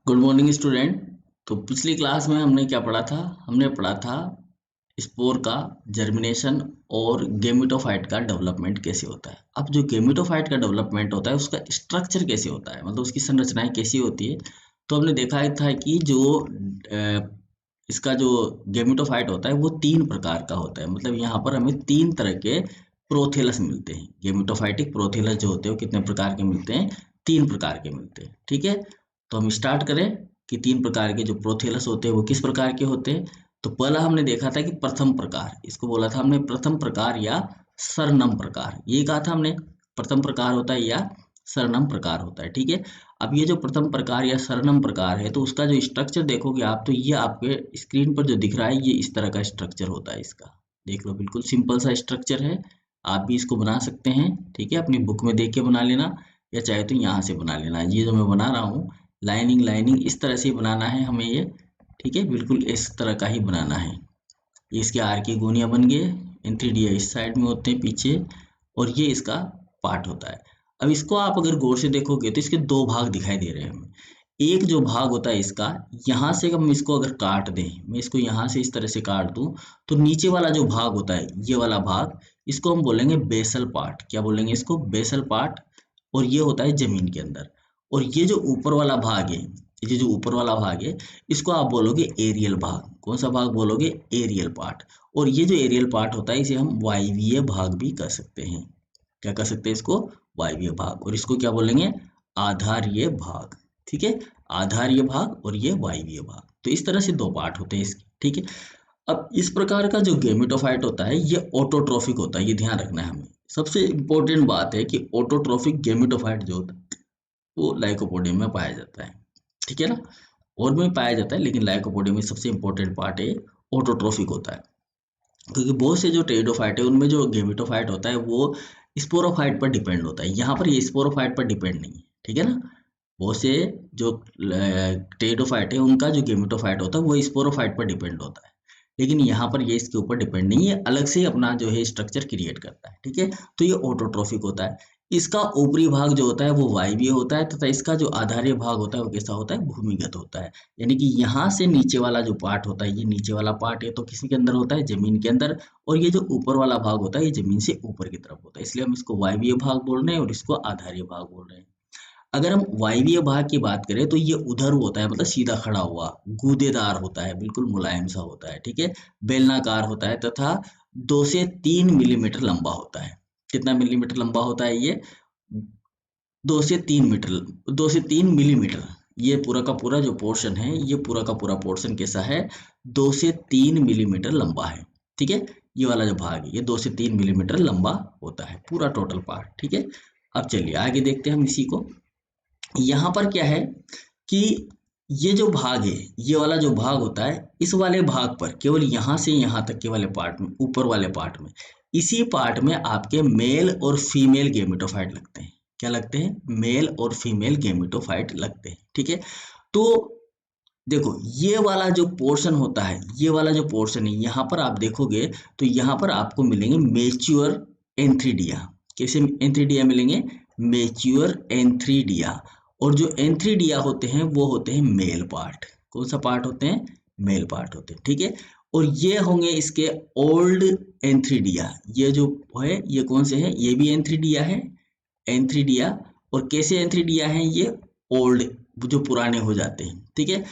Good morning student. तो पिछली class में हमने क्या पढ़ा था? हमने पढ़ा था स्पोर का जर्मिनेशन और गेमिटोफाइट का डेवलपमेंट कैसे होता है। अब जो गेमिटोफाइट का डेवलपमेंट होता है उसका स्ट्रक्चर कैसे होता है, मतलब उसकी संरचनाएं कैसी होती है। तो हमने देखा था कि जो इसका जो गेमिटोफाइट होता है वो तीन प्रकार का होता है। मतलब यहाँ पर हमें तीन तरह के प्रोथेलस मिलते हैं। गेमिटोफाइटिक प्रोथेलस जो होते हैं वो कितने प्रकार के मिलते हैं? तीन प्रकार के मिलते हैं। ठीक है, तो हम स्टार्ट करें कि तीन प्रकार के जो प्रोथेलस होते हैं वो किस प्रकार के होते हैं। तो पहला हमने देखा था कि प्रथम प्रकार, इसको बोला था हमने प्रथम प्रकार या सरनम प्रकार। ये कहा था हमने, प्रथम प्रकार होता है या सरनम प्रकार होता है। ठीक है, अब ये जो प्रथम प्रकार या सरनम प्रकार है तो उसका जो स्ट्रक्चर देखोगे आप, तो ये आपके स्क्रीन पर जो दिख रहा है ये इस तरह का स्ट्रक्चर होता है। इसका देख लो, बिल्कुल सिंपल सा स्ट्रक्चर है। आप भी इसको बना सकते हैं। ठीक है, अपनी बुक में देख के बना लेना या चाहे तो यहाँ से बना लेना। ये जो मैं बना रहा हूँ लाइनिंग लाइनिंग इस तरह से ही बनाना है हमें ये। ठीक है, बिल्कुल इस तरह का ही बनाना है। ये इसके आर की गोनियां बन गए। एंथीडिया इस साइड में होते हैं पीछे, और ये इसका पार्ट होता है। अब इसको आप अगर गौर से देखोगे तो इसके दो भाग दिखाई दे रहे हैं हमें। एक जो भाग होता है इसका, यहाँ से हम इसको अगर काट दें, मैं इसको यहाँ से इस तरह से काट दूं, तो नीचे वाला जो भाग होता है ये वाला भाग, इसको हम बोलेंगे बेसल पार्ट। क्या बोलेंगे इसको? Basal part. और ये होता है जमीन के अंदर। और ये जो ऊपर वाला भाग है, ये जो ऊपर वाला भाग है, इसको आप बोलोगे एरियल भाग। कौन सा भाग बोलोगे? Aerial part. और ये जो एरियल पार्ट होता है इसे हम वायवीय भाग भी कह सकते हैं। क्या कह सकते हैं इसको? वायवीय भाग। और इसको क्या बोलेंगे? आधारीय भाग। ठीक है, आधारीय भाग और ये वायवीय भाग। तो इस तरह से दो पार्ट होते हैं इसके। ठीक है, अब इस प्रकार का जो गेमिटोफाइट होता है ये ऑटोट्रोफिक होता है। ये ध्यान रखना है हमें। सबसे इंपॉर्टेंट बात है कि ऑटोट्रोफिक गेमिटोफाइट जो होता है वो लाइकोपोडियम में पाया जाता है। ठीक है ना, और में पाया जाता है, लेकिन लाइकोपोडियम में सबसे इंपॉर्टेंट पार्ट है ऑटोट्रोफिक होता है। क्योंकि बहुत से जो टेरिडोफाइट है उनमें जो गेमिटोफाइट होता है वो स्पोरोफाइट पर डिपेंड होता है। यहाँ पर ये स्पोरोफाइट पर डिपेंड नहीं है। ठीक है ना, बहुत से जो टेरिडोफाइट है उनका जो गेमिटोफाइट होता है वो स्पोरोफाइट पर डिपेंड होता है। लेकिन यहाँ पर ये इसके ऊपर डिपेंड नहीं है, अलग से अपना जो है स्ट्रक्चर क्रिएट करता है। ठीक है, तो ये ऑटोट्रोफिक होता है। इसका ऊपरी भाग जो होता है वो वायवीय होता है, तथा इसका जो आधारीय भाग होता है वो कैसा होता है? भूमिगत होता है। यानी कि यहाँ से नीचे वाला जो पार्ट होता है, ये नीचे वाला पार्ट है तो किसी के अंदर होता है? जमीन के अंदर। और ये जो ऊपर वाला भाग होता है ये जमीन से ऊपर की तरफ होता है, इसलिए हम इसको वायवीय भाग बोल रहे हैं और इसको आधारीय भाग बोल रहे हैं। अगर हम वायवीय भाग की बात करें तो ये उधर होता है, मतलब सीधा खड़ा हुआ, गूदेदार होता है, बिल्कुल मुलायम सा होता है। ठीक है, बेलनाकार होता है तथा 2 से 3 मिलीमीटर लंबा होता है। कितना मिलीमीटर लंबा होता है ये? 2 से 3 मीटर, 2 से 3 मिलीमीटर। ये पूरा का पूरा जो पोर्शन है, ये पूरा का पूरा पोर्शन कैसा है? 2 से 3 मिलीमीटर लंबा है। ठीक है, ये वाला जो भाग है ये 2 से 3 मिलीमीटर लंबा होता है, पूरा टोटल पार्ट। ठीक है, अब चलिए आगे देखते हैं हम इसी को। यहाँ पर क्या है कि ये जो भाग है, ये वाला जो भाग होता है, इस वाले भाग पर केवल यहाँ से यहाँ तक के वाले पार्ट में, ऊपर वाले पार्ट में, इसी पार्ट में आपके मेल और फीमेल गेमिटोफाइट लगते हैं। क्या लगते हैं? मेल और फीमेल गेमिटोफाइट लगते हैं। ठीक है, तो देखो ये वाला जो पोर्शन होता है, ये वाला जो पोर्शन है, यहाँ पर आप देखोगे तो यहाँ पर आपको मिलेंगे मेच्योर एंथ्रीडिया। कैसे एंथ्रीडिया मिलेंगे? Mature antheridia. और जो एंथ्रीडिया होते हैं वो होते हैं मेल पार्ट। कौन सा पार्ट होते हैं? मेल पार्ट होते हैं। ठीक है, और ये होंगे इसके ओल्ड एंथ्रीडिया। ये जो है ये कौन से हैं? ये भी एंथ्रीडिया है, एंथ्रीडिया। और कैसे एंथ्रीडिया हैं ये? ओल्ड, जो पुराने हो जाते हैं। ठीक है,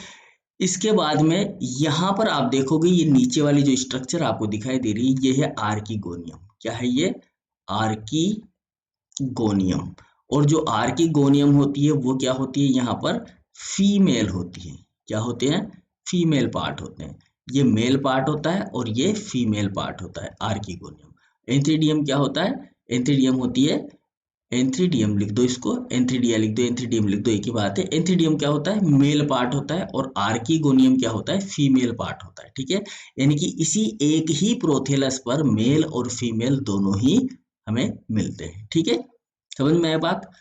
इसके बाद में यहाँ पर आप देखोगे ये नीचे वाली जो स्ट्रक्चर आपको दिखाई दे रही है ये है आर्कीगोनियम। क्या है ये? आर्कीगोनियम। और जो आर्कीगोनियम होती है वो क्या होती है? यहाँ पर फीमेल होती है। क्या होते हैं? फीमेल पार्ट होते हैं। ये मेल पार्ट होता है और ये फीमेल पार्ट होता है आर्कीगोनियम। एंथ्रीडियम क्या होता है? एंथ्रीडियम होती है, एंथ्रीडियम लिख दो, इसको एंथ्रीडिया लिख दो, एंथ्रीडियम लिख दो, एक ही बात है। एंथ्रीडियम क्या होता है? मेल पार्ट होता है, और आर्कीगोनियम क्या होता है? फीमेल पार्ट होता है। ठीक है, यानी कि इसी एक ही प्रोथेलस पर मेल और फीमेल दोनों ही हमें मिलते हैं। ठीक है, समझ में आया बात?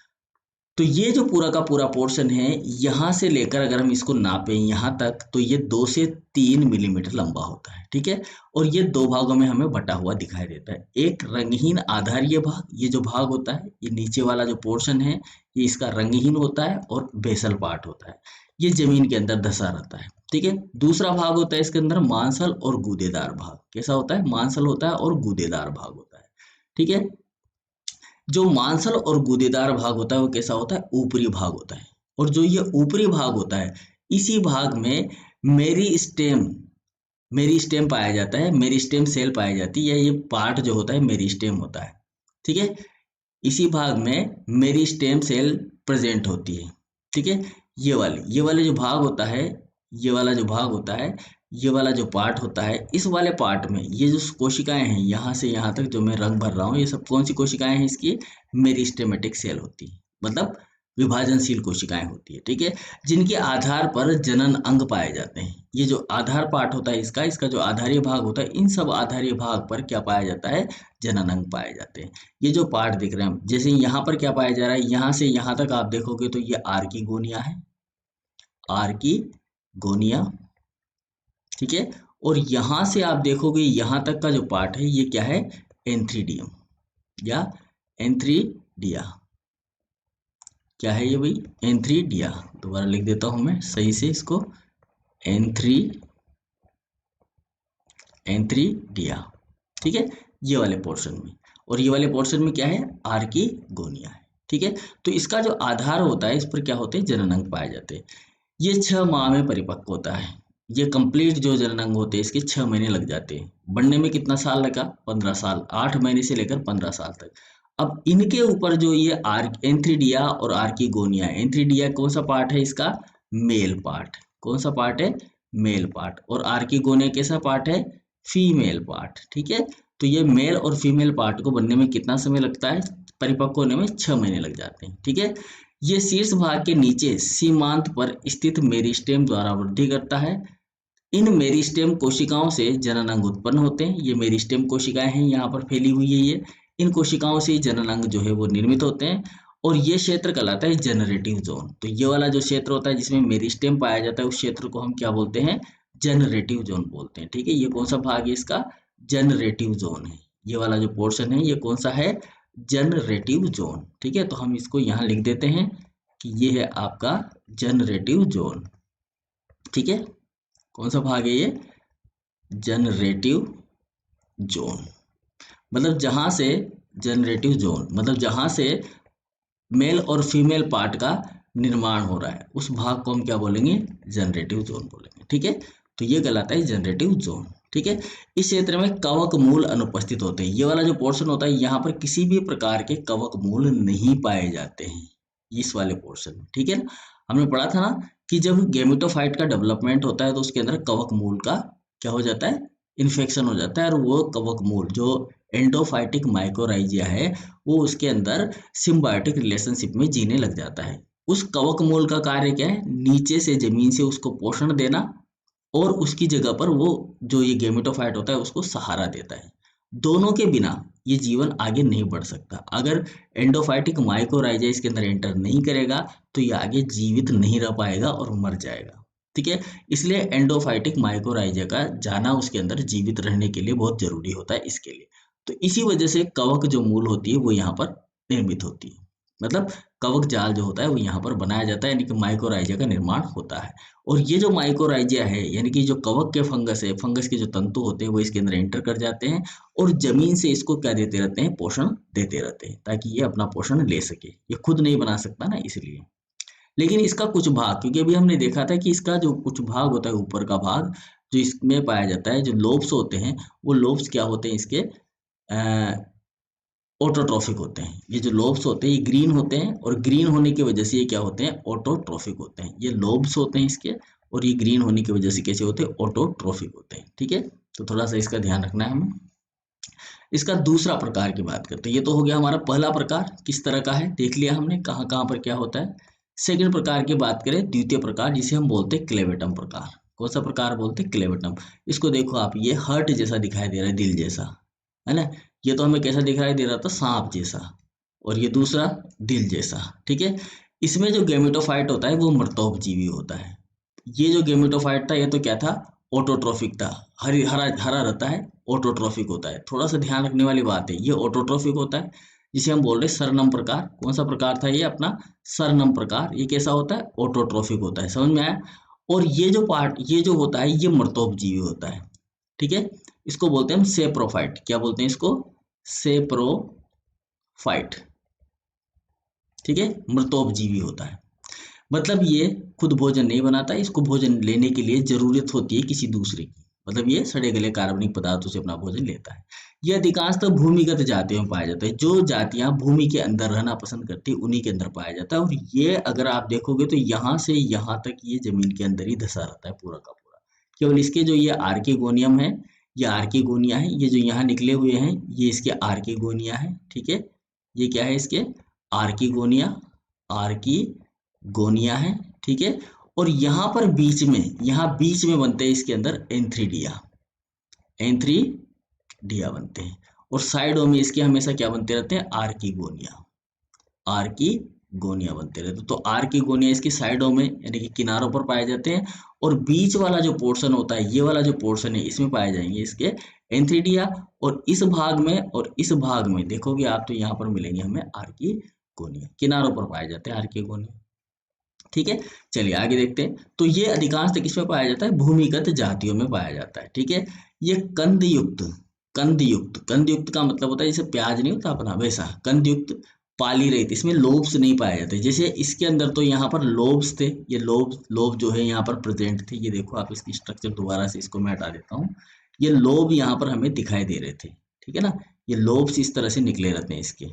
तो ये जो पूरा का पूरा पोर्शन है, यहाँ से लेकर अगर हम इसको नापें यहाँ तक, तो ये 2 से 3 मिलीमीटर लंबा होता है, ठीक है। और ये दो भागों में हमें बटा हुआ दिखाई देता है। एक रंगहीन आधारीय भाग, ये जो भाग होता है, ये नीचे वाला जो पोर्शन है, ये इसका रंगहीन होता है और बेसल पार्ट होता है, ये जमीन के अंदर धंसा रहता है, ठीक है। दूसरा भाग होता है इसके अंदर मांसल और गूदेदार भाग। कैसा होता है? मांसल होता है और गूदेदार भाग होता है, ठीक है। जो मांसल और गूदेदार भाग होता है वो कैसा होता है? ऊपरी भाग होता है। और जो ये ऊपरी भाग होता है, इसी भाग में मेरी स्टेम पाया जाता है, मेरी स्टेम सेल पाई जाती है, या ये पार्ट जो होता है मेरी स्टेम होता है, ठीक है। इसी भाग में मेरी स्टेम सेल प्रेजेंट होती है, ठीक है। ये वाले जो भाग होता है, ये वाला जो भाग होता है, ये वाला जो पार्ट होता है, इस वाले पार्ट में ये जो कोशिकाएं हैं यहाँ से यहाँ तक जो मैं रंग भर रहा हूँ, ये सब कौन सी कोशिकाएं हैं? इसकी मेरिस्टेमेटिक सेल होती है, मतलब विभाजनशील कोशिकाएं होती है, ठीक है। जिनके आधार पर जनन अंग पाए जाते हैं। ये जो आधार पार्ट होता है इसका जो आधारीय भाग होता है, इन सब आधारीय भाग पर क्या पाया जाता है? जनन अंग पाए जाते हैं। ये जो पार्ट दिख रहे हैं, जैसे यहाँ पर क्या पाया जा रहा है, यहाँ से यहाँ तक आप देखोगे तो ये आर की गोनिया है, आर की गोनिया, ठीक है। और यहां से आप देखोगे यहां तक का जो पार्ट है, ये क्या है? एंथ्रीडियम या एंथ्रीडिया। क्या है ये भाई? एंथ्रीडिया। दोबारा लिख देता हूं मैं सही से इसको, एंथ्रीडिया, ठीक है। ये वाले पोर्शन में, और ये वाले पोर्शन में क्या है? आर की गोनिया है, ठीक है। तो इसका जो आधार होता है, इस पर क्या होते हैं? जनन अंग पाए जाते हैं। ये 6 माह में परिपक्व होता है। ये कंप्लीट जो जनन अंग होते हैं, इसके 6 महीने लग जाते हैं। बनने में कितना साल लगा? 15 साल, 8 महीने से लेकर 15 साल तक। अब इनके ऊपर जो ये एंथ्रीडिया और आर्किगोनिया, एंथ्रीडिया कौन सा पार्ट है इसका? Male part. कौन सा पार्ट है? Male part. और आर्किगोनिया कैसा पार्ट है? फीमेल पार्ट, ठीक है। तो ये मेल और फीमेल पार्ट को बनने में कितना समय लगता है? परिपक्व होने में 6 महीने लग जाते हैं, ठीक है। ये शीर्ष भाग के नीचे सीमांत पर स्थित मेरिस्टेम द्वारा वृद्धि करता है। इन मेरिस्टेम कोशिकाओं से जनन अंग उत्पन्न होते हैं। ये मेरिस्टेम कोशिकाएं हैं, यहाँ पर फैली हुई है ये। इन कोशिकाओं से जनन अंग जो है वो निर्मित होते हैं। और ये क्षेत्र कहलाता है जनरेटिव जोन। तो ये वाला जो क्षेत्र होता है जिसमें मेरिस्टेम पाया जाता है, उस क्षेत्र को हम क्या बोलते हैं? जनरेटिव जोन बोलते हैं, ठीक है। ये कौन सा भाग है इसका? जनरेटिव जोन है। ये वाला जो पोर्शन है, ये कौन सा है? जनरेटिव जोन, ठीक है। तो हम इसको यहाँ लिख देते हैं कि ये है आपका जनरेटिव जोन, ठीक है। कौन सा भाग है ये? Generative zone. मतलब जहां से जनरेटिव जोन, मतलब जहां से मेल और फीमेल पार्ट का निर्माण हो रहा है, उस भाग को हम क्या बोलेंगे? जनरेटिव जोन बोलेंगे, ठीक है। तो ये कहलाता है जनरेटिव जोन, ठीक है। इस क्षेत्र में कवक मूल अनुपस्थित होते हैं। ये वाला जो पोर्शन होता है, यहाँ पर किसी भी प्रकार के कवक मूल नहीं पाए जाते हैं, इस वाले पोर्शन में, ठीक है ना। हमने पढ़ा था ना कि जब गेमेटोफाइट का डेवलपमेंट होता है तो उसके अंदर कवक मूल का क्या हो जाता है? इन्फेक्शन हो जाता है, और वो कवक मूल जो एंडोफाइटिक माइकोराइजिया है, वो उसके अंदर सिम्बायोटिक रिलेशनशिप में जीने लग जाता है। उस कवक मूल का कार्य क्या है? नीचे से जमीन से उसको पोषण देना, और उसकी जगह पर वो जो ये गेमेटोफाइट होता है उसको सहारा देता है। दोनों के बिना ये जीवन आगे नहीं बढ़ सकता। अगर एंडोफाइटिक माइकोराइजा इसके अंदर एंटर नहीं करेगा तो ये आगे जीवित नहीं रह पाएगा और मर जाएगा, ठीक है। इसलिए एंडोफाइटिक माइकोराइजा का जाना उसके अंदर जीवित रहने के लिए बहुत जरूरी होता है इसके लिए। तो इसी वजह से कवक जो मूल होती है वो यहाँ पर निर्मित होती है। मतलब कवक जाल जो होता है वो यहाँ पर बनाया जाता है, यानी कि माइकोराइजा का निर्माण होता है। और ये जो माइकोराइजा है, यानी कि जो कवक के फंगस है, फंगस के जो तंतु होते हैं वो इसके अंदर एंटर कर जाते हैं, और जमीन से इसको क्या देते रहते हैं? पोषण देते रहते हैं, ताकि ये अपना पोषण ले सके। ये खुद नहीं बना सकता ना, इसलिए। लेकिन इसका कुछ भाग, क्योंकि अभी हमने देखा था कि इसका जो कुछ भाग होता है, ऊपर का भाग जो इसमें पाया जाता है, जो लोब्स होते हैं, वो लोब्स क्या होते हैं? इसके ऑटोट्रॉफिक होते हैं। ये जो लोब्स होते हैं ये ग्रीन होते हैं, और ग्रीन होने की वजह से ये क्या होते हैं? ऑटोट्रॉफिक होते हैं। ये लोब्स होते हैं इसके, और ये ग्रीन होने की वजह से कैसे होते हैं? ऑटोट्रॉफिक होते हैं, ठीक है। तो थोड़ा सा इसका ध्यान रखना है हमें। इसका दूसरा प्रकार की बात करते हैं। ये तो हो गया हमारा पहला प्रकार, किस तरह का है देख लिया हमने, कहाँ कहाँ पर क्या होता है। सेकंड प्रकार की बात करें, द्वितीय प्रकार, जिसे हम बोलते हैं क्लेवेटम प्रकार। कौन सा प्रकार बोलते हैं? क्लेवेटम। इसको देखो आप, ये हर्ट जैसा दिखाई दे रहा है, दिल जैसा, है ना। ये तो हमें कैसा दिखाई दे रहा था? सांप जैसा। और ये दूसरा दिल जैसा, ठीक है। इसमें जो गेमेटोफाइट होता है वो मृतोपजीवी होता है। ये जो गेमेटोफाइट था ये तो क्या था, ऑटोट्रोफिक था। हरी हरा हरा रहता है, ऑटोट्रोफिक होता है। थोड़ा सा ध्यान रखने वाली बात है, ये ऑटोट्रोफिक होता है, जिसे हम बोल रहे हैं सरनम प्रकार। कौन सा प्रकार था ये अपना, सरनम प्रकार। ये कैसा होता है, ऑटोट्रोफिक होता है। समझ में आया। और ये जो पार्ट, ये जो होता है ये मृतोपजीवी होता है। ठीक है, इसको बोलते हैं हम सेप्रोफाइट। क्या बोलते हैं इसको, सेप्रोफाइट। ठीक है, मृतोपजीवी होता है। मतलब ये खुद भोजन नहीं बनाता, इसको भोजन लेने के लिए जरूरत होती है किसी दूसरे की। मतलब ये सड़े गले कार्बनिक पदार्थों से अपना भोजन लेता है। ये अधिकांशतः भूमिगत जातियों में पाया जाता है। जो जातियां भूमि के अंदर रहना पसंद करती है उन्हीं के अंदर पाया जाता है। और ये अगर आप देखोगे तो यहाँ से यहाँ तक ये जमीन के अंदर ही धसा रहता है पूरा का पूरा। केवल इसके जो ये आर्किगोनियम है, ये आर्किगोनिया है, ये जो यहाँ निकले हुए हैं ये इसके आर्किगोनिया है। ठीक है, ये क्या है इसके, आर्किगोनिया, आर्किगोनिया है। ठीक है, और यहाँ पर बीच में, यहाँ बीच में बनते हैं इसके अंदर एंथ्रीडिया, एंथ्रीडिया बनते हैं। और साइडों में इसके हमेशा क्या बनते रहते हैं, आर्किगोनिया, आर्किगोनिया बनते रहते हैं। तो आर्किगोनिया इसकी साइडों में यानी कि किनारों पर पाए जाते हैं। और बीच वाला जो पोर्शन होता है, ये वाला जो पोर्शन है, इसमें पाए जाएंगे इसके एंथ्रीडिया। और इस भाग में और इस भाग में देखोगे आप तो यहाँ पर मिलेंगे हमें आर्किगोनिया, किनारों पर पाए जाते हैं आर्किगोनिया। ठीक है, चलिए आगे देखते हैं। तो ये अधिकांशतः किसमें पाया जाता है, भूमिगत जातियों में पाया जाता है। ठीक है, ये कंदयुक्त, कंदयुक्त, कंदयुक्त का मतलब होता है जैसे प्याज नहीं होता अपना, वैसा कंदयुक्त पाली रहित, इसमें लोब्स नहीं पाए जाते। जैसे इसके अंदर तो यहाँ पर लोब्स थे, ये लोब लोब जो है यहाँ पर प्रेजेंट थे। ये देखो आप इसकी स्ट्रक्चर दोबारा से इसको मैं हटा देता हूँ। ये लोब यहाँ पर हमें दिखाई दे रहे थे। ठीक है ना, ये लोब्स इस तरह से निकले रहते हैं इसके।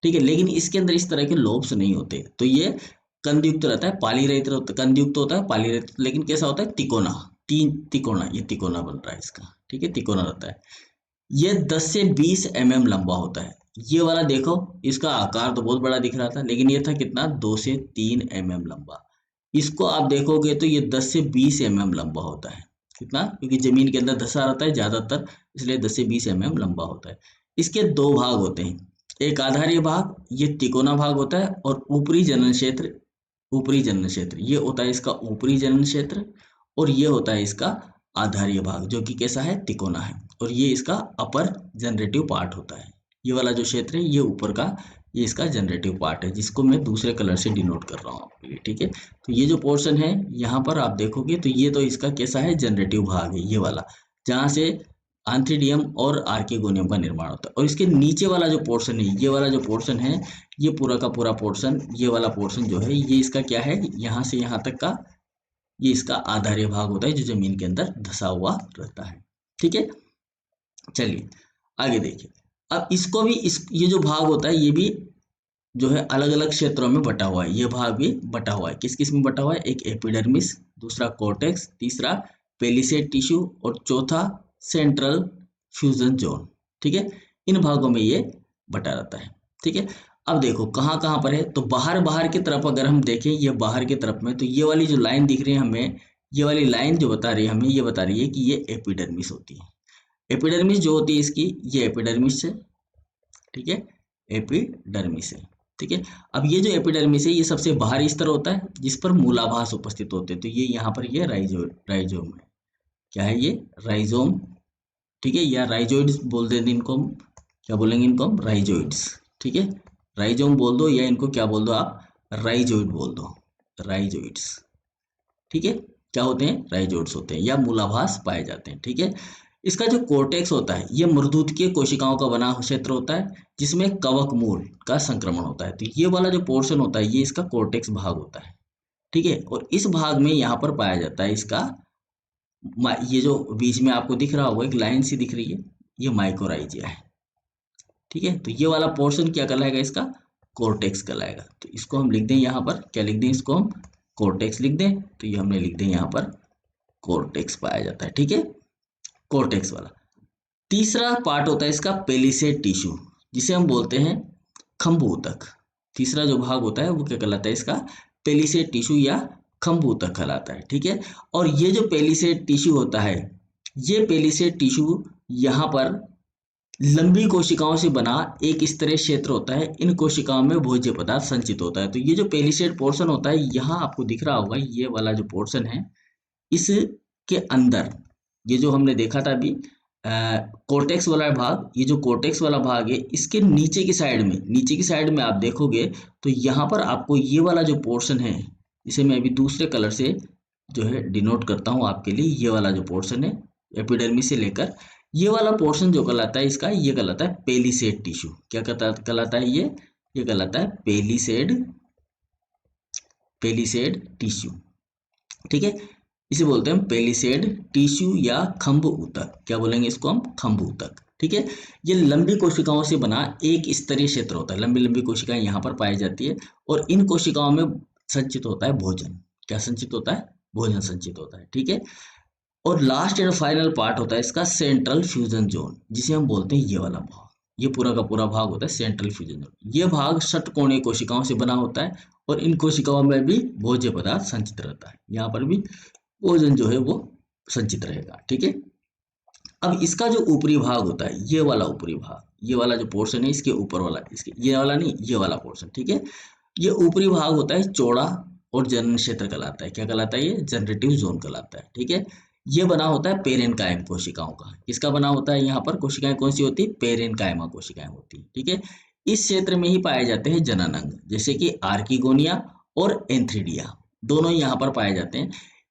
ठीक है, लेकिन इसके अंदर इस तरह के लोब्स नहीं होते। तो ये कंदयुक्त रहता है, पाली रहित कंदयुक्त होता है, पाली रहित, लेकिन कैसा होता है, तिकोना, तीन तिकोना, ये तिकोना बन रहा है इसका। ठीक है, तिकोना रहता है। ये 10 से 20 mm लंबा होता है। ये वाला देखो, इसका आकार तो बहुत बड़ा दिख रहा था, लेकिन ये था कितना, 2 से 3 mm लंबा। इसको आप देखोगे तो ये 10 से 20 mm लंबा होता है। कितना, क्योंकि जमीन के अंदर धंसा रहता है ज्यादातर, इसलिए 10 से 20 mm लंबा होता है। इसके दो भाग होते हैं, एक आधारीय भाग, ये तिकोना भाग होता है, और ऊपरी जनन क्षेत्र, ऊपरी जनन क्षेत्र ये होता है इसका ऊपरी जनन क्षेत्र। और ये होता है इसका आधारीय भाग, जो कि कैसा है, तिकोना है। और ये इसका अपर जनरेटिव पार्ट होता है। ये वाला जो क्षेत्र है ये ऊपर का, ये इसका जनरेटिव पार्ट है, जिसको मैं दूसरे कलर से डिनोट कर रहा हूँ आपके लिए। ठीक है, तो ये जो पोर्शन है यहाँ पर आप देखोगे तो ये तो इसका कैसा है, जनरेटिव भाग है, ये वाला, जहाँ से आंथ्रीडियम और आर्किगोनियम का निर्माण होता है। और इसके नीचे वाला जो पोर्शन है, ये वाला जो पोर्शन है, ये पूरा का पूरा पोर्शन, ये वाला पोर्शन जो है, ये इसका क्या है, यहाँ से यहाँ तक का ये इसका आधारीय भाग होता है, जो जमीन के अंदर धसा हुआ रहता है। ठीक है, चलिए आगे देखिए। अब इसको भी, इस ये जो भाग होता है ये भी जो है अलग अलग क्षेत्रों में बटा हुआ है। ये भाग भी बटा हुआ है, किस किस में बटा हुआ है, एक एपिडर्मिस, दूसरा कोर्टेक्स, तीसरा पेलिसेड टिश्यू, और चौथा सेंट्रल फ्यूजन जोन। ठीक है, इन भागों में ये बटा रहता है। ठीक है, अब देखो कहाँ कहाँ पर है, तो बाहर बाहर की तरफ अगर हम देखें, ये बाहर की तरफ में, तो ये वाली जो लाइन दिख रही है हमें, ये वाली लाइन जो बता रही है हमें, ये बता रही है कि ये एपिडर्मिस होती है। एपिडर्मिस जो होती है इसकी, ये एपिडर्मिस है। ठीक है, एपिडर्मिस है। ठीक है, अब ये जो एपिडर्मिस है ये सबसे बाहरी स्तर होता है, जिस पर मूलाभास उपस्थित होते हैं। तो ये यहाँ पर ये राइजोम है। क्या है ये, राइजोम। ठीक है, या राइजोइड्स बोल देते इनको हम, क्या बोलेंगे इनको हम, राइजोइड्स। ठीक है, राइजोम बोल दो, या इनको क्या बोल दो आप, राइजोइड बोल दो, राइजोइड्स। ठीक है, क्या होते हैं, राइजोइड्स होते हैं, या मूलाभास पाए जाते हैं। ठीक है, इसका जो कोर्टेक्स होता है ये मृदुतकीय कोशिकाओं का बना क्षेत्र होता है, जिसमें कवक मूल का संक्रमण होता है। तो ये वाला जो पोर्शन होता है ये इसका कोर्टेक्स भाग होता है। ठीक है, और इस भाग में यहाँ पर पाया जाता है इसका, ये जो बीच में आपको दिख रहा होगा एक लाइन सी दिख रही है, ये माइकोराइजिया है। ठीक है, तो ये वाला पोर्शन क्या कहलाएगा, इसका कोर्टेक्स कहलाएगा। तो इसको हम लिख दें यहाँ पर, क्या लिख दें, इसको हम कोर्टेक्स लिख दें। तो ये हमने लिख दें यहाँ पर कोर्टेक्स पाया जाता है। ठीक है, कोर्टेक्स वाला। तीसरा पार्ट होता है इसका पेलिसेड टिश्यू, जिसे हम बोलते हैं खंभू ऊतक। तीसरा जो भाग होता है वो क्या कहलाता है, इसका पेलिसेड टिश्यू या खंभू ऊतक कहलाता है। ठीक है, और ये जो पेलिसेड टिश्यू होता है, ये पेलिसेड टिश्यू यहाँ पर लंबी कोशिकाओं से बना एक स्तरीय क्षेत्र होता है। इन कोशिकाओं में भोज्य पदार्थ संचित होता है। तो ये जो पेलिसेड पोर्शन होता है, यहाँ आपको दिख रहा होगा, ये वाला जो पोर्शन है, इसके अंदर ये जो हमने देखा था अभी कोर्टेक्स वाला भाग, ये जो कोर्टेक्स वाला भाग है, इसके नीचे की साइड में आप देखोगे तो यहाँ पर आपको ये वाला जो पोर्शन है, इसे मैं अभी दूसरे कलर से जो है डिनोट करता हूँ आपके लिए। ये वाला जो पोर्शन है एपिडर्मिस से लेकर, ये वाला पोर्शन जो कहलाता है इसका, ये कहलाता है पेलिसेड टिश्यू। क्या कहलाता है ये कहलाता है पेलिसेड पेलिसेड टिश्यू। ठीक है, इसे बोलते हैं पेलिसेड टिश्यू या खंभ ऊतक। क्या बोलेंगे इसको हम? खंभ ऊतक। ठीक है, ये लंबी कोशिकाओं से बना एक स्तरीय क्षेत्र होता है। लंबी लंबी कोशिकाएं यहाँ पर पाई जाती है और इन कोशिकाओं में संचित होता है भोजन। क्या संचित होता है? भोजन संचित होता है। ठीक है, और लास्ट एंड फाइनल पार्ट होता है इसका सेंट्रल फ्यूजन जोन, जिसे हम बोलते हैं ये वाला भाग। ये पूरा का पूरा भाग होता है सेंट्रल फ्यूजन जोन। ये भाग षटकोणीय कोशिकाओं से बना होता है और इन कोशिकाओं में भी भोज्य पदार्थ संचित रहता है। यहाँ पर भी भोजन जो है वो संचित रहेगा। ठीक है, अब इसका जो ऊपरी भाग होता है, ये वाला ऊपरी भाग, ये वाला जो पोर्शन है, इसके ऊपर वाला, इसके ये वाला नहीं, ये वाला पोर्शन। ठीक है, ये ऊपरी भाग होता है चौड़ा और जनन क्षेत्र कहलाता है। क्या कहलाता है? ये जनरेटिव जोन कहलाता है। ठीक है, ये बना होता है पेरेनकाइम कोशिकाओं का। किसका बना होता है? यहाँ पर कोशिकाएं कौन सी होती है? पेरेनकाइमा कोशिकाएं होती है। ठीक है, इस क्षेत्र में ही पाए जाते हैं जनन अंग, जैसे कि आर्किगोनिया और एंथ्रिडिया, दोनों यहाँ पर पाए जाते हैं।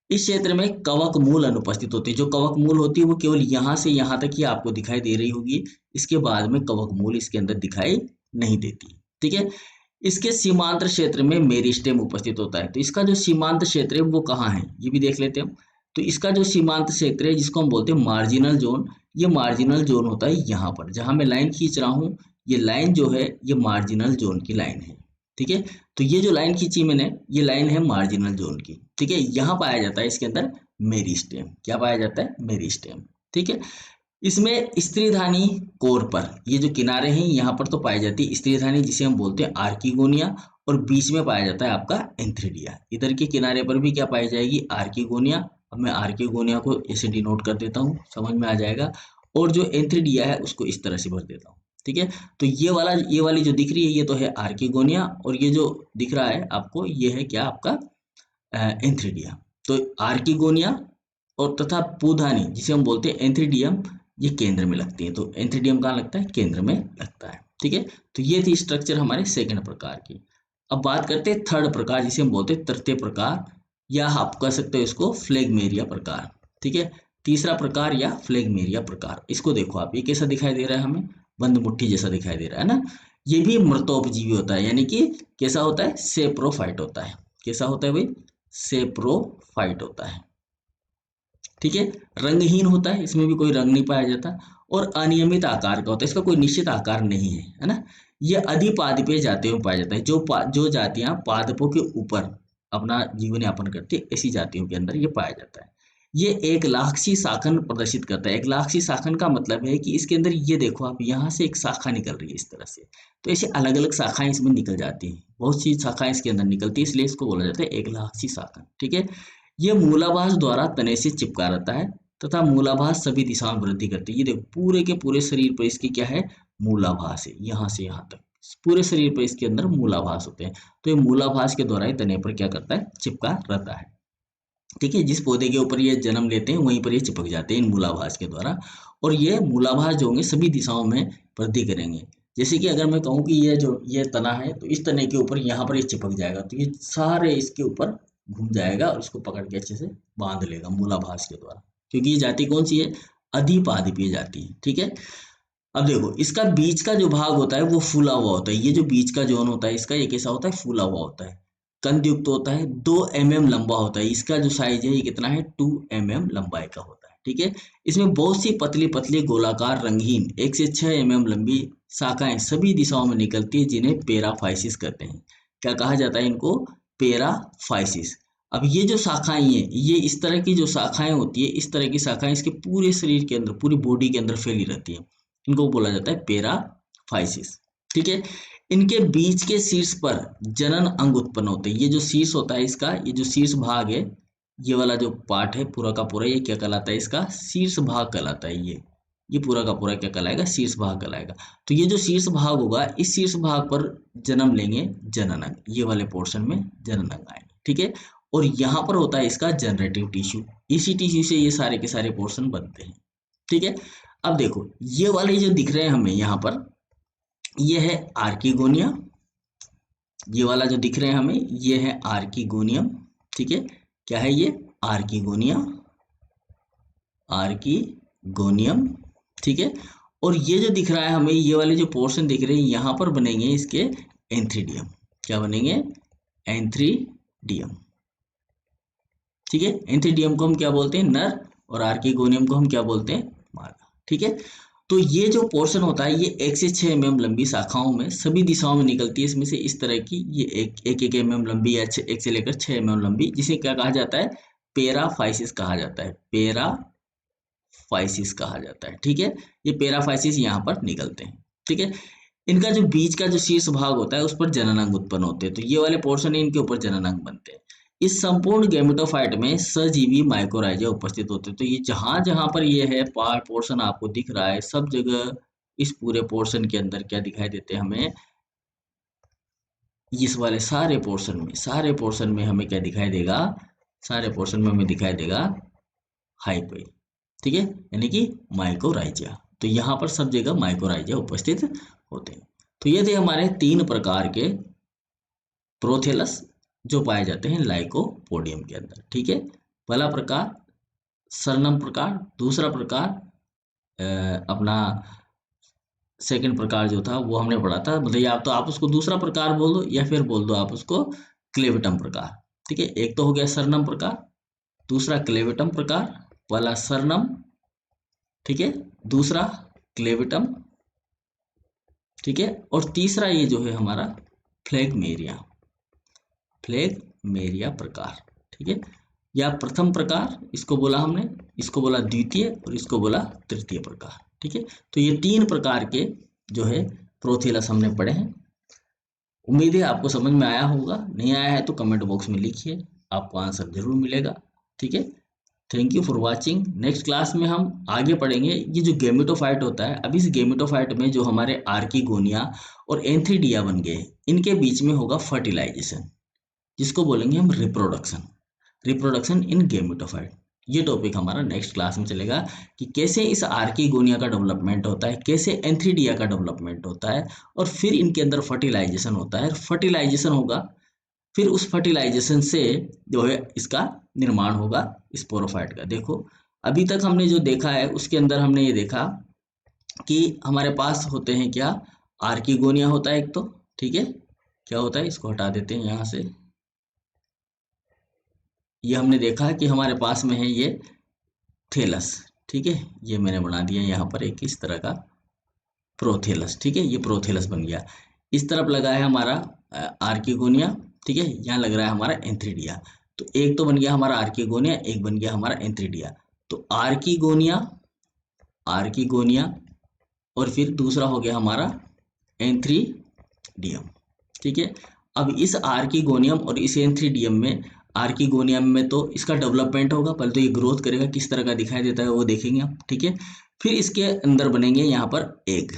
इस क्षेत्र में कवक मूल अनुपस्थित होती है। जो कवक मूल होती है वो केवल यहाँ से यहाँ तक ही आपको दिखाई दे रही होगी, इसके बाद में कवक मूल इसके अंदर दिखाई नहीं देती। ठीक है, इसके सीमांत क्षेत्र में मेरिस्टेम उपस्थित होता है। तो इसका जो सीमांत क्षेत्र है वो कहाँ है, ये भी देख लेते हैं हम। तो इसका जो सीमांत क्षेत्र है, जिसको हम बोलते हैं मार्जिनल जोन, ये मार्जिनल जोन होता है यहाँ पर, जहां मैं लाइन खींच रहा हूँ। ये लाइन जो है ये मार्जिनल जोन की लाइन है। ठीक है, तो ये जो लाइन खींची मैंने, ये लाइन है मार्जिनल जोन की। ठीक है, यहाँ पाया जाता है इसके अंदर मेरिस्टेम। क्या पाया जाता है? मेरिस्टेम। ठीक है, इसमें स्त्रीधानी कोर पर ये जो किनारे हैं यहाँ पर तो पाई जाती है स्त्रीधानी, जिसे हम बोलते हैं आर्किगोनिया, और बीच में पाया जाता है आपका एंथ्रिडिया। इधर के किनारे पर भी क्या पाई जाएगी? आर्किगोनिया। अब मैं आर्किगोनिया को ऐसे डिनोट कर देता हूँ, समझ में आ जाएगा। और जो एंथ्रिडिया है उसको इस तरह से भर देता हूँ। ठीक है, तो ये वाली जो दिख रही है ये तो है आर्किगोनिया, और ये जो दिख रहा है आपको ये है क्या? आपका एंथ्रिडिया। तो आर्किगोनिया और तथा पूधानी, जिसे हम बोलते हैं एंथ्रिडियम, ये केंद्र में लगती है। तो एंथ्रिडियम कहाँ लगता है? केंद्र में लगता है। ठीक है, तो ये थी स्ट्रक्चर हमारे सेकंड प्रकार की। अब बात करते हैं थर्ड प्रकार, जिसे हम बोलते हैं तृतीय प्रकार, या आप कह सकते हो इसको फ्लेगमेरिया प्रकार। ठीक है, तीसरा प्रकार या फ्लेगमेरिया प्रकार। इसको देखो आप, ये कैसा दिखाई दे रहा है हमें? बंद मुट्ठी जैसा दिखाई दे रहा है ना। ये भी मृतोपजीवी होता है, यानी कि कैसा होता है? सेप्रोफाइट होता है। कैसा होता है भाई? सेप्रोफाइट होता है। ठीक है, रंगहीन होता है, इसमें भी कोई रंग नहीं पाया जाता, और अनियमित आकार का होता है, इसका कोई निश्चित आकार नहीं है, है ना। ये अधिपादपीय जातियों में पाया जाता है। जो जातियां पादपों के ऊपर अपना जीवन यापन करती है, ऐसी जातियों के अंदर ये पाया जाता है। ये एक लाक्षी शाखन प्रदर्शित करता है। एक लाक्षी शाखन का मतलब है कि इसके अंदर ये देखो आप, यहाँ से एक शाखा निकल रही है इस तरह से। तो ऐसे अलग अलग शाखाएं इसमें निकल जाती हैं, बहुत सी शाखाएं इसके अंदर निकलती है, इसलिए इसको बोला जाता है एक लाक्षी शाखन। ठीक है, ये मूलाभास द्वारा तने से चिपका रहता है तथा मूलाभास सभी दिशाओं में वृद्धि करती है। ये देखो पूरे के पूरे शरीर पर इसकी क्या है? मूलाभास है, यहाँ से यहाँ तक पूरे शरीर पर इसके अंदर मूलाभास होते हैं। तो ये मूलाभास के द्वारा ही तने पर क्या करता है? चिपका रहता है। ठीक है, जिस पौधे के ऊपर ये जन्म लेते हैं वहीं पर ये चिपक जाते हैं इन मूलाभास के द्वारा, और ये मूलाभास जो होंगे सभी दिशाओं में वृद्धि करेंगे। जैसे कि अगर मैं कहूँ कि ये तना है, तो इस तने के ऊपर यहाँ पर ये चिपक जाएगा, तो ये सारे इसके ऊपर घूम जाएगा और इसको पकड़ के अच्छे से बांध लेगा मूलाभास के द्वारा, क्योंकि ये जाति कौन सी है? अधिपादपीय जाति है। ठीक है, अब देखो इसका बीच का जो भाग होता है वो फूला हुआ होता है। ये जो बीच का जोन होता है इसका, ये कैसा होता है? फूला हुआ होता है, कंदयुक्त होता है, 2 mm लंबा होता है। इसका जो साइज है ये कितना है? 2 mm लंबाई का होता है। ठीक है, इसमें बहुत सी पतली पतली गोलाकार रंगहीन 1 से 6 mm लंबी शाखाएं सभी दिशाओं में निकलती है, जिन्हें पेराफाइसिस कहते हैं। क्या कहा जाता है इनको? पेराफाइसिस। अब ये जो शाखाएं हैं, ये इस तरह की जो शाखाएं होती है, इस तरह की शाखाएं इसके पूरे शरीर के अंदर, पूरी बॉडी के अंदर फैली रहती है, इनको बोला जाता है पेराफाइसिस। ठीक है, इनके बीच के शीर्ष पर जनन अंग उत्पन्न होते हैं। ये जो शीर्ष होता है इसका, ये जो शीर्ष भाग है, ये वाला जो पार्ट है पूरा का पूरा, ये क्या कहलाता है? इसका शीर्ष भाग कहलाता है। ये ये पूरा का पूरा क्या कहलाएगा, शीर्ष भाग कहलाएगा। तो ये जो शीर्ष भाग होगा, इस शीर्ष भाग पर जन्म लेंगे जननांग, ये वाले पोर्शन में जननांग आएंगे, ठीक है। और यहाँ पर होता है इसका जनरेटिव टिश्यू, इसी टिश्यू से ये सारे के सारे पोर्शन बनते हैं, ठीक है। अब देखो ये वाले जो दिख रहे हैं हमें यहाँ पर, ये है आर्किगोनिया, ये वाला जो दिख रहे हैं हमें ये है आर्किगोनियम, ठीक है। क्या है ये, आर्किगोनिया, आर्किगोनियम, ठीक है। और ये जो दिख रहा है हमें, ये वाले जो पोर्शन दिख रहे हैं यहाँ पर बनेंगे इसके एंथ्रीडियम, क्या बनेंगे, एंथ्रीडियम, ठीक है। एंथ्रीडियम को हम क्या बोलते हैं, नर, और आर्किगोनियम को हम क्या बोलते हैं, मादा, ठीक है। तो ये जो पोर्शन होता है ये 1 से 6 mm लंबी शाखाओं में सभी दिशाओं में निकलती है, इसमें से इस तरह की ये एक mm लंबी या 1 से लेकर 6 mm लंबी, जिसे क्या कहा जाता है, पेराफाइसिस कहा जाता है, पेराफाइसिस कहा जाता है, ठीक है। ये पेराफाइसिस यहाँ पर निकलते हैं, ठीक है। इनका जो बीच का जो शीर्ष भाग होता है उस पर जननांग उत्पन्न होते हैं, तो ये वाले पोर्शन है इनके ऊपर जननांग बनते हैं। इस संपूर्ण गैमेटोफाइट में सजीवी माइकोराइजा उपस्थित होते हैं। तो ये जहां जहां पर ये है पोर्शन आपको दिख रहा है, सब जगह इस पूरे पोर्शन के अंदर क्या दिखाई देते हैं हमें, इस वाले सारे पोर्शन में हमें क्या दिखाई देगा, सारे पोर्शन में हमें दिखाई देगा हाइपोई, ठीक है, यानी कि माइकोराइजा। तो यहाँ पर सब जगह माइकोराइजा उपस्थित होते हैं। तो ये थे हमारे 3 प्रकार के प्रोथेलस जो पाए जाते हैं लाइकोपोडियम के अंदर, ठीक है। पहला प्रकार सरनम प्रकार, दूसरा प्रकार अपना सेकंड प्रकार जो था वो हमने पढ़ा था, मतलब आप तो आप उसको दूसरा प्रकार बोल दो या फिर बोल दो आप उसको क्लेविटम प्रकार, ठीक है। एक तो हो गया सरनम प्रकार, दूसरा क्लेविटम प्रकार, पहला सरनम, ठीक है, दूसरा क्लेविटम, ठीक है, और तीसरा ये जो है हमारा फ्लेगमेरिया प्रकार, ठीक है। या प्रथम प्रकार इसको बोला हमने, इसको बोला द्वितीय और इसको बोला तृतीय प्रकार, ठीक है। तो ये 3 प्रकार के जो है प्रोथेलस हमने पढ़े हैं। उम्मीद है आपको समझ में आया होगा, नहीं आया है तो कमेंट बॉक्स में लिखिए, आपको आंसर जरूर मिलेगा, ठीक है। Thank you for watching. Next class में हम आगे पढ़ेंगे ये जो गैमेटोफाइट होता है। अब इस गैमेटोफाइट में जो हमारे आर्किगोनिया और एंथ्रीडिया बन गए, इनके बीच में होगा फर्टिलाइजेशन, जिसको बोलेंगे हम रिप्रोडक्शन इन गैमेटोफाइट। ये टॉपिक हमारा नेक्स्ट क्लास में चलेगा कि कैसे इस आर्किगोनिया का डेवलपमेंट होता है, कैसे एंथ्रीडिया का डेवलपमेंट होता है, और फिर इनके अंदर फर्टिलाइजेशन होता है। फर्टिलाइजेशन होगा, फिर उस फर्टिलाइजेशन से जो है इसका निर्माण होगा स्पोरोफाइट का। देखो अभी तक हमने जो देखा है उसके अंदर हमने ये देखा कि हमारे पास होते हैं क्या, आर्किगोनिया होता है एक तो, ठीक है, क्या होता है, इसको हटा देते हैं यहाँ से। ये हमने देखा कि हमारे पास में है ये थेलस, ठीक है, ये मैंने बना दिया यहाँ पर एक इस तरह का प्रोथेलस, ठीक है, ये प्रोथेलस बन गया। इस तरफ लगा है हमारा आर्किगोनिया, ठीक है, यहाँ लग रहा है हमारा एंथ्रीडिया। तो एक तो बन गया हमारा आर्किगोनिया, एक बन गया हमारा एंथ्रीडिया। तो आर्किगोनिया और फिर दूसरा हो गया हमारा एंथ्रीडियम, ठीक है। अब इस आर्किगोनियम और इस एंथ्रीडियम में, आर्किगोनियम में तो इसका डेवलपमेंट होगा, पहले तो ये ग्रोथ करेगा, किस तरह का दिखाई देता है वो देखेंगे हम, ठीक है। फिर इसके अंदर बनेंगे यहाँ पर एग,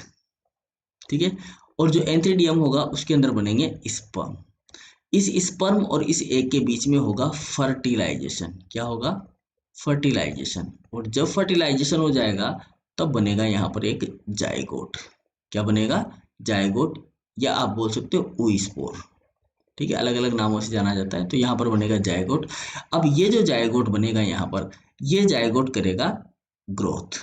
ठीक है, और जो एंथ्रीडियम होगा उसके अंदर बनेंगे स्पर्म। इस स्पर्म और इस एग के बीच में होगा फर्टिलाइजेशन। क्या होगा, फर्टिलाइजेशन। और जब फर्टिलाइजेशन हो जाएगा तब बनेगा यहाँ पर एक जाइगोट। क्या बनेगा, जाइगोट, या आप बोल सकते हो oospore, ठीक है, अलग अलग नामों से जाना जाता है। तो यहाँ पर बनेगा जाइगोट। अब ये जो जाइगोट बनेगा यहाँ पर, ये जाइगोट करेगा ग्रोथ।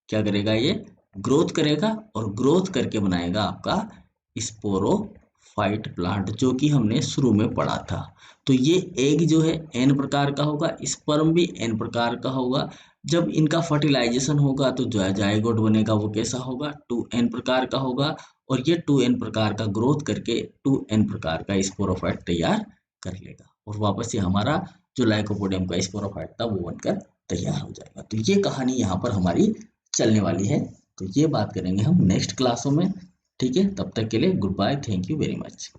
क्या करेगा, ये ग्रोथ करेगा, और ग्रोथ करके बनाएगा आपका स्पोरोफाइट प्लांट, जो कि हमने शुरू में पढ़ा था। तो ये एग जो है n प्रकार का होगा, स्पर्म भी n प्रकार का होगा। जब इनका फर्टिलाइजेशन होगा तो जो जाइगोट बनेगा वो कैसा होगा, 2n प्रकार का होगा, और ये 2n प्रकार का ग्रोथ करके 2n प्रकार का स्पोरोफाइट तैयार कर लेगा, और वापस से हमारा जो लाइकोपोडियम का स्पोरोफाइट था वो बनकर तैयार हो जाएगा। तो ये कहानी यहाँ पर हमारी चलने वाली है। तो ये बात करेंगे हम नेक्स्ट क्लासों में, ठीक है। तब तक के लिए good bye, thank you very much.